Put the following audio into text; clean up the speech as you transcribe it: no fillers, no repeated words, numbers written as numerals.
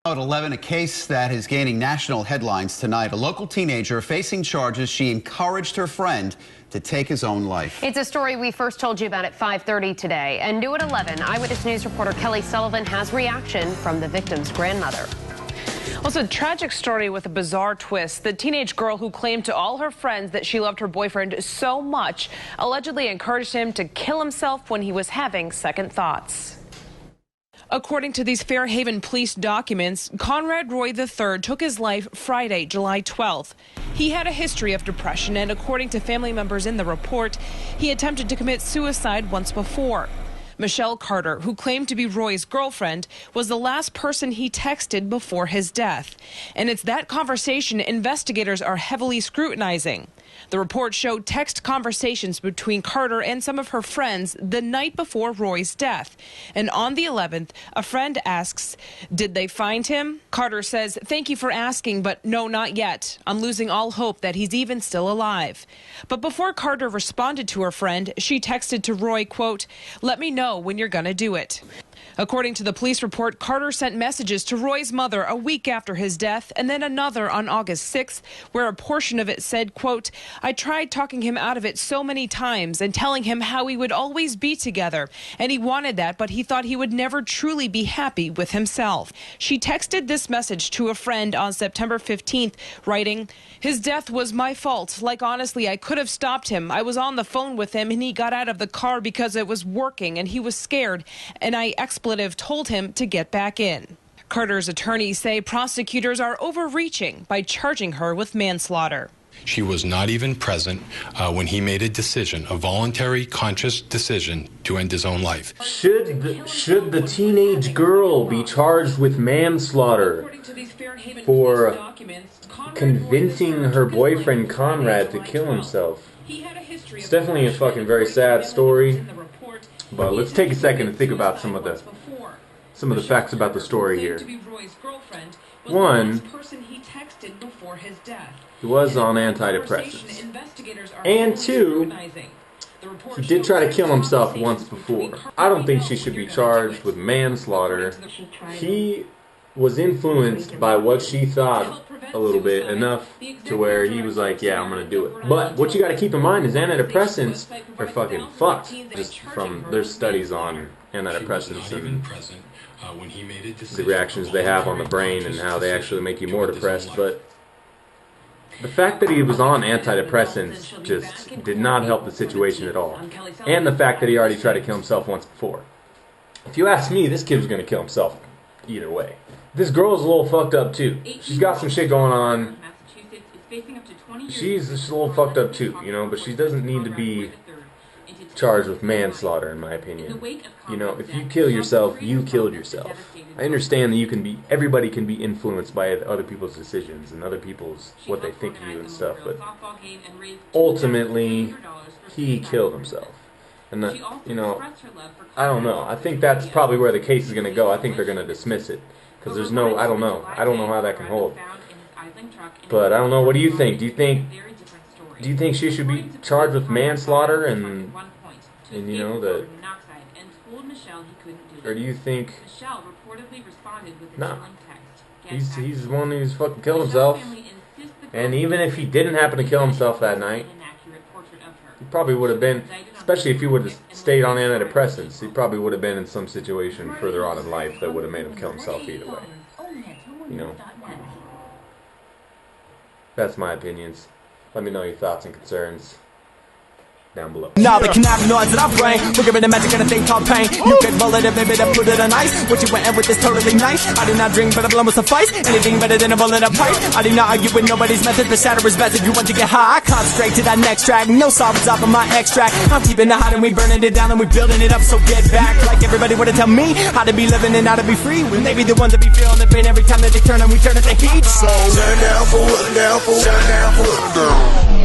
At 11, a case that is gaining national headlines tonight. A local teenager facing charges she encouraged her friend to take his own life. It's a story we first told you about at 5:30 today. And new at 11, Eyewitness News reporter Kelly Sullivan has reaction from the victim's grandmother. Also, a tragic story with a bizarre twist. The teenage girl who claimed to all her friends that she loved her boyfriend so much allegedly encouraged him to kill himself when he was having second thoughts. According to these Fairhaven police documents, Conrad Roy III took his life Friday, July 12th. He had a history of depression, and according to family members in the report, he attempted to commit suicide once before. Michelle Carter, who claimed to be Roy's girlfriend, was the last person he texted before his death. And it's that conversation investigators are heavily scrutinizing. The report showed text conversations between Carter and some of her friends the night before Roy's death. And on the 11th, a friend asks, "Did they find him?" Carter says, "Thank you for asking, but no, not yet. I'm losing all hope that he's even still alive." But before Carter responded to her friend, she texted to Roy, quote, "Let me know when you're gonna do it." According to the police report, Carter sent messages to Roy's mother a week after his death and then another on August 6th, where a portion of it said, quote, "I tried talking him out of it so many times and telling him how we would always be together, and he wanted that, but he thought he would never truly be happy with himself." She texted this message to a friend on September 15th, writing, "His death was my fault. Like, honestly, I could have stopped him. I was on the phone with him and he got out of the car because it was working and he was scared, and I expletive told him to get back in." Carter's attorneys say prosecutors are overreaching by charging her with manslaughter. She was not even present when he made a decision, a voluntary, conscious decision to end his own life. Should the teenage girl be charged with manslaughter for convincing her boyfriend Conrad to kill himself? It's definitely a fucking very sad story, but let's take a second to think about some of the facts about the story here. One, he was on antidepressants. And two, he did try to kill himself once before. I don't think she should be charged with manslaughter. He was influenced by what she thought a little bit, enough to where he was like, yeah, I'm gonna do it. But what you gotta keep in mind is antidepressants are fucking fucked. Just from, there's studies on antidepressants and the reactions they have on the brain and how they actually make you more depressed. But the fact that he was on antidepressants just did not help the situation at all. And the fact that he already tried to kill himself once before. If you ask me, this kid was gonna kill himself either way. This girl's a little fucked up too. She's got some shit going on. She's a little fucked up too, you know, but she doesn't need to be charged with manslaughter, in my opinion. You know, if you kill yourself, you killed yourself. I understand that everybody can be influenced by other people's decisions and other people's, what they think of you and stuff, but ultimately, he killed himself. And, you know, I don't know. I think that's probably where the case is going to go. I think they're going to dismiss it. Because there's no, I don't know how that can hold. But I don't know, what do you think? Do you think she should be charged with manslaughter and you know, or do you think, nah, he's the one who's fucking killed himself, and even if he didn't happen to kill himself that night, he probably would have been, especially if he would have stayed on antidepressants, he probably would have been in some situation further on in life that would have made him kill himself either way. You know? That's my opinions. Let me know your thoughts and concerns down below. Now the cannabinoids that I bring, we're giving the magic and a thing called pain. You can roll it up, maybe to put it on ice. What you went in with is totally nice. I do not drink, but a blunt will suffice. Anything better than a bullet of pipe. I do not argue with nobody's method. The shatter is best if you want to get high. I concentrate to that next track. No solids off of my extract. I'm keeping it hot and we burning it down and we building it up. So get back. Like everybody wanna tell me how to be living and how to be free. When they be the ones that be feeling the pain every time that they turn and we turn at the heat. So turn down for what? Down for turn down for down.